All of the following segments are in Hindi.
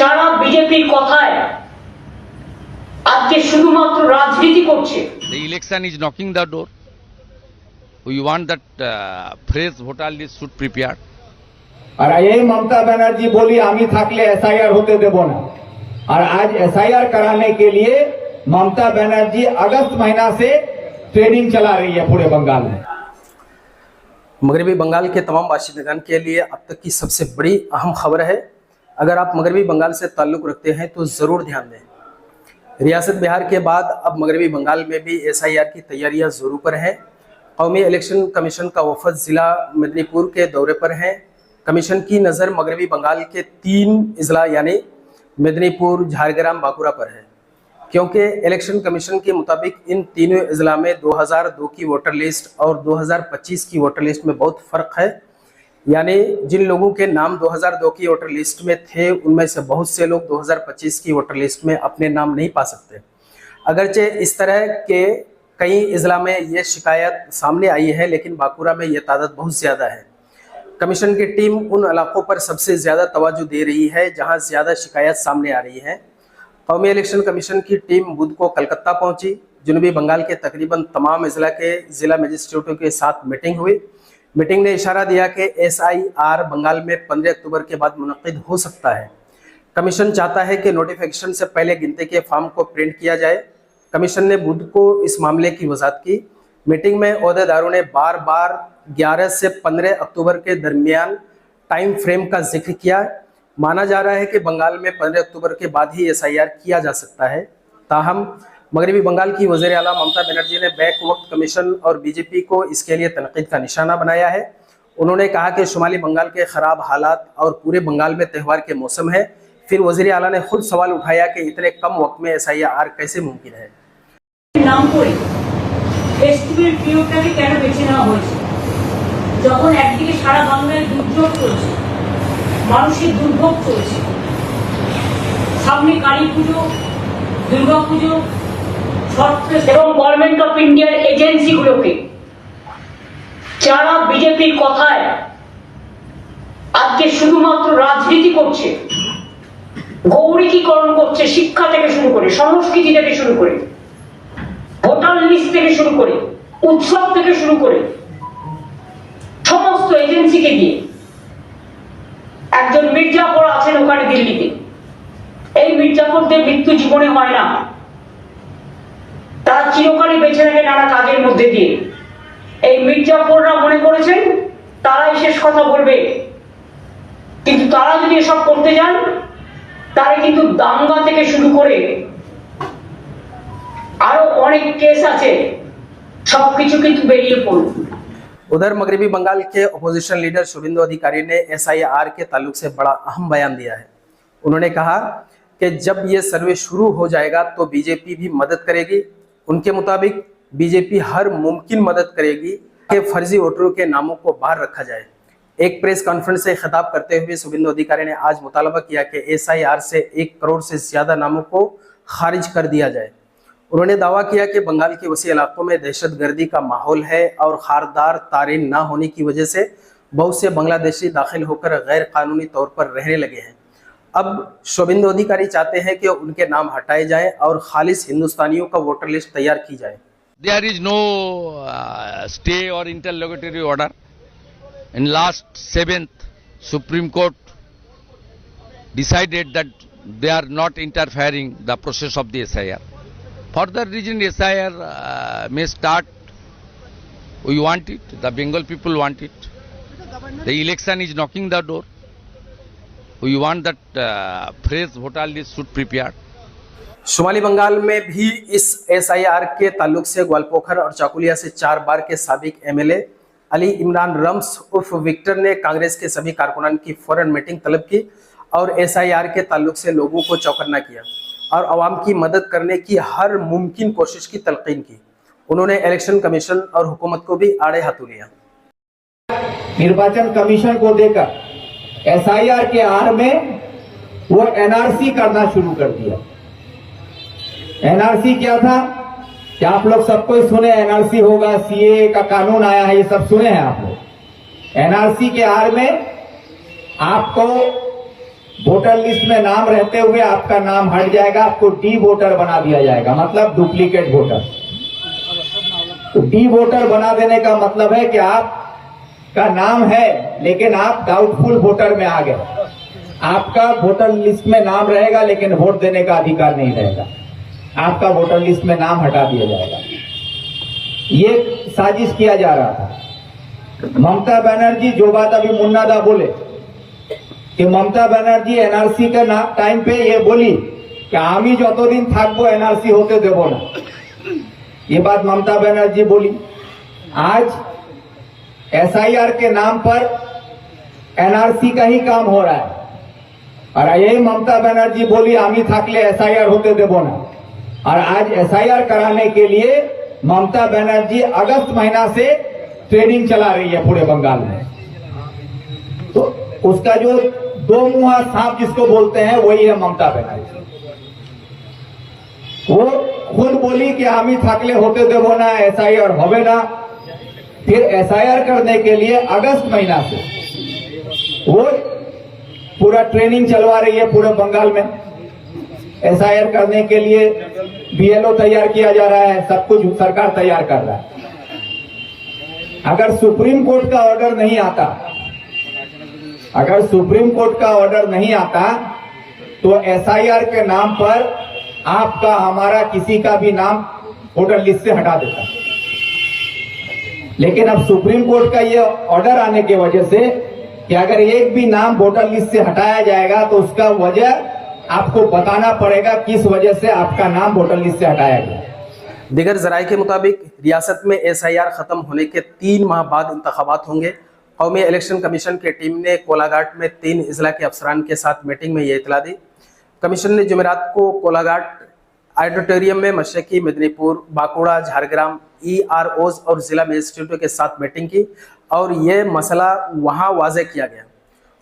যারা বিজেপির কথায় আজকে শুধুমাত্র রাজনীতি করছে। The election is knocking the door. We want that fresh voter list should prepare. और यही ममता बनर्जी बोली आमी थाकले एसआईआर होते देबो ना। और आज एसआईआर कराने के लिए ममता बनर्जी अगस्त महीना से ट्रेनिंग चला रही है पूरे बंगाल में। मगरबी बंगाल के तमाम बाशिंदगान के लिए अब तक की सबसे बड़ी अहम खबर है। अगर आप मगरबी बंगाल से ताल्लुक़ रखते हैं तो ज़रूर ध्यान दें। रियासत बिहार के बाद अब मगरबी बंगाल में भी एसआईआर की तैयारियां जोरों पर हैं। कौमी इलेक्शन कमीशन का वफद ज़िला मेदिनीपुर के दौरे पर है। कमीशन की नज़र मगरबी बंगाल के 3 अजला यानी मेदिनीपुर, झारग्राम, बांकुरा पर है, क्योंकि इलेक्शन कमीशन के मुताबिक इन तीनों अजला में 2002 की वोटर लिस्ट और 2025 की वोटर लिस्ट में बहुत फ़र्क है। यानी जिन लोगों के नाम 2002 की वोटर लिस्ट में थे उनमें से बहुत से लोग 2025 की वोटर लिस्ट में अपने नाम नहीं पा सकते। अगरचे इस तरह के कई अजला में ये शिकायत सामने आई है, लेकिन बांकुरा में ये तादाद बहुत ज़्यादा है। कमीशन की टीम उन इलाकों पर सबसे ज़्यादा तवज्जो दे रही है जहां ज़्यादा शिकायत सामने आ रही है। कौमी इलेक्शन कमीशन की टीम बुध को कलकत्ता पहुंची। जनूबी बंगाल के तकरीबन तमाम अजला के ज़िला मजिस्ट्रेटों के साथ मीटिंग हुई। मीटिंग ने इशारा दिया कि एसआईआर बंगाल में 15 अक्टूबर के बाद मुनक्किद हो सकता है। कमीशन चाहता है कि नोटिफिकेशन से पहले गिनती के फॉर्म को प्रिंट किया जाए। कमीशन ने बुध को इस मामले की वजाहत की। मीटिंग में ओहदेदारों ने बार बार 11 से 15 अक्टूबर के दरमियान टाइम फ्रेम का जिक्र किया। माना जा रहा है कि बंगाल में 15 अक्टूबर के बाद ही एसआईआर किया जा सकता है। ताहम मगरबी बंगाल की वज़ीर आला ममता बनर्जी ने बैक वक्त कमीशन और बीजेपी को इसके लिए तनकीद का निशाना बनाया है। उन्होंने कहा कि शुमाली बंगाल के ख़राब हालात और पूरे बंगाल में त्यौहार के मौसम है। फिर वज़ीर आला ने खुद सवाल उठाया कि इतने कम वक्त में एसआईआर कैसे मुमकिन है। নাম করে ফেস্টিভ্যাল পিরিয়ডটাকে কেন বেছে নেওয়া হয়েছে? যখন একদিকে সারা বাংলায় দুর্যোগ চলছে, মানুষের দুর্ভোগ চলছে, সামনে কালী পুজো, দুর্গা পুজো, এবং গভর্নমেন্ট অফ ইন্ডিয়ার এজেন্সিগুলোকে যারা বিজেপির কথায় আজকে শুধুমাত্র রাজনীতি করছে, গৌরীকরণ করছে, শিক্ষা থেকে শুরু করে, সংস্কৃতি থেকে শুরু করে, ভোটার লিস্ট থেকে শুরু করে, উৎসব থেকে শুরু করে সমস্ত এজেন্সিকে দিয়ে একজন মির্জাফর আছেন ওখানে দিল্লিতে। এই মির্জাফরদের মৃত্যু জীবনে হয় না, তারা চিরকালই বেঁচে থাকে নানা কাজের মধ্যে দিয়ে। এই মির্জাফররা মনে করেছেন তারাই শেষ কথা বলবে, কিন্তু তারা যদি এসব করতে যান তারা কিন্তু দাঙ্গা থেকে শুরু করে আরো অনেক কেস আছে, সবকিছু কিন্তু বেরিয়ে পড়বে। उधर मगरबी बंगाल के अपोजिशन लीडर शुभेंदु अधिकारी ने एसआईआर के ताल्लुक से बड़ा अहम बयान दिया है। उन्होंने कहा कि जब ये सर्वे शुरू हो जाएगा तो बीजेपी भी मदद करेगी। उनके मुताबिक बीजेपी हर मुमकिन मदद करेगी कि फर्जी वोटरों के नामों को बाहर रखा जाए। एक प्रेस कॉन्फ्रेंस से खिताब करते हुए शुभेंदु अधिकारी ने आज मुतालबा किया कि एसआईआर से 1 करोड़ से ज़्यादा नामों को खारिज कर दिया जाए। उन्होंने दावा किया कि बंगाल के वसी इलाकों में दहशतगर्दी का माहौल है और खारदार तारीन ना होने की वजह से बहुत से बांग्लादेशी दाखिल होकर गैर कानूनी तौर पर रहने लगे हैं। अब शुभेंदु अधिकारी चाहते हैं कि उनके नाम हटाए जाएं और खालिस हिंदुस्तानियों का वोटर लिस्ट तैयार की जाए। There is no stay or interlocutory order. In last 7th, Supreme Court decided that they are not interfering the process of the SIR. For that reason, SIR may start. We want it. The Bengal people want it. The election is knocking the door. We want that fresh voter list should prepare. शुमाली बंगाल में भी इस एसआईआर के ताल्लुक से ग्वालपोखर और चाकुलिया से 4 बार के साबिक एमएलए अली इमरान रम्स उर्फ विक्टर ने कांग्रेस के सभी कारकुनान की फौरन मीटिंग तलब की और एसआईआर के ताल्लुक से लोगों को चौकन्ना किया और आवाम की मदद करने की हर मुमकिन कोशिश की तलकीन की। उन्होंने इलेक्शन कमीशन और हुकूमत को भी आड़े हाथों लिया। निर्वाचन कमीशन को देकर एसआईआर के आड़ में वो एनआरसी करना शुरू कर दिया। एनआरसी क्या था कि आप लोग सबको सुने, एनआरसी होगा, सीए का कानून आया है, ये सब सुने हैं आप लोग। एनआरसी के आड़ में आपको वोटर लिस्ट में नाम रहते हुए आपका नाम हट जाएगा, आपको डी वोटर बना दिया जाएगा, मतलब डुप्लीकेट वोटर। तो डी वोटर बना देने का मतलब है कि आपका नाम है लेकिन आप डाउटफुल वोटर में आ गए, आपका वोटर लिस्ट में नाम रहेगा लेकिन वोट देने का अधिकार नहीं रहेगा, आपका वोटर लिस्ट में नाम हटा दिया जाएगा। ये साजिश किया जा रहा था। ममता बनर्जी जो बात अभी मुन्ना दा बोले कि ममता बनर्जी एनआरसी के टाइम पे ये बोली कि आमी যত दिन থাকবো एनआरसी होते देबो ना, ये बात ममता बनर्जी बोली। आज एसआईआर के नाम पर एनआरसी का ही काम हो रहा है, और यही ममता बनर्जी बोली आमी থাকলে एसआईआर होते देबो ना, और आज एसआईआर कराने के लिए ममता बनर्जी अगस्त महीना से ट्रेनिंग चला रही है पूरे बंगाल में। तो उसका जो दो मुंहा सांप जिसको बोलते हैं वही है ममता बनर्जी। वो खुद बोली कि हामी थाकले होते देबो ना, एसआईआर होवे ना, फिर एसआईआर करने के लिए अगस्त महीना से वो पूरा ट्रेनिंग चलवा रही है पूरे बंगाल में। एसआईआर करने के लिए बीएलओ तैयार किया जा रहा है, सब कुछ सरकार तैयार कर रहा है। अगर सुप्रीम कोर्ट का ऑर्डर नहीं आता, अगर सुप्रीम कोर्ट का ऑर्डर नहीं आता तो एसआईआर के नाम पर आपका हमारा किसी का भी नाम वोटर लिस्ट से हटा देता। लेकिन अब सुप्रीम कोर्ट का ये ऑर्डर आने की वजह से कि अगर एक भी नाम वोटर लिस्ट से हटाया जाएगा तो उसका वजह आपको बताना पड़ेगा किस वजह से आपका नाम वोटर लिस्ट से हटाया गया। दीगर जराये के मुताबिक रियासत में एसआईआर खत्म होने के 3 माह बाद इंतखाबात होंगे। कौमी इलेक्शन कमीशन की टीम ने कोलाघाट में 3 इजला के अफसरान के साथ मीटिंग में ये इतला दी। कमीशन ने जुमेरात को कोलाघाट ऑडिटोरियम में मशरकी मिदनीपुर, बांकुड़ा, झारग्राम EROs और जिला मजिस्ट्रेटों के साथ मीटिंग की और ये मसला वहां वाजे किया गया।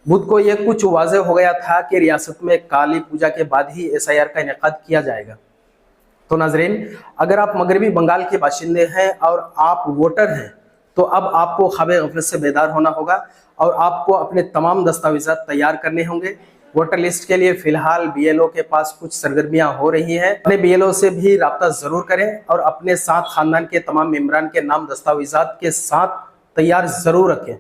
बुध को यह कुछ वाजे हो गया था कि रियासत में काली पूजा के बाद ही एसआईआर का इनेकाद किया जाएगा। तो नाजरीन, अगर आप मगरबी बंगाल के बाशिंदे हैं और आप वोटर हैं तो अब आपको ख्वाब गफलत से बेदार होना होगा और आपको अपने तमाम दस्तावेज़ात तैयार करने होंगे। वोटर लिस्ट के लिए फिलहाल बीएलओ के पास कुछ सरगर्मियां हो रही हैं। अपने बीएलओ से भी राब्ता जरूर करें और अपने साथ खानदान के तमाम मेंबरान के नाम दस्तावेज़ात के साथ तैयार जरूर रखें।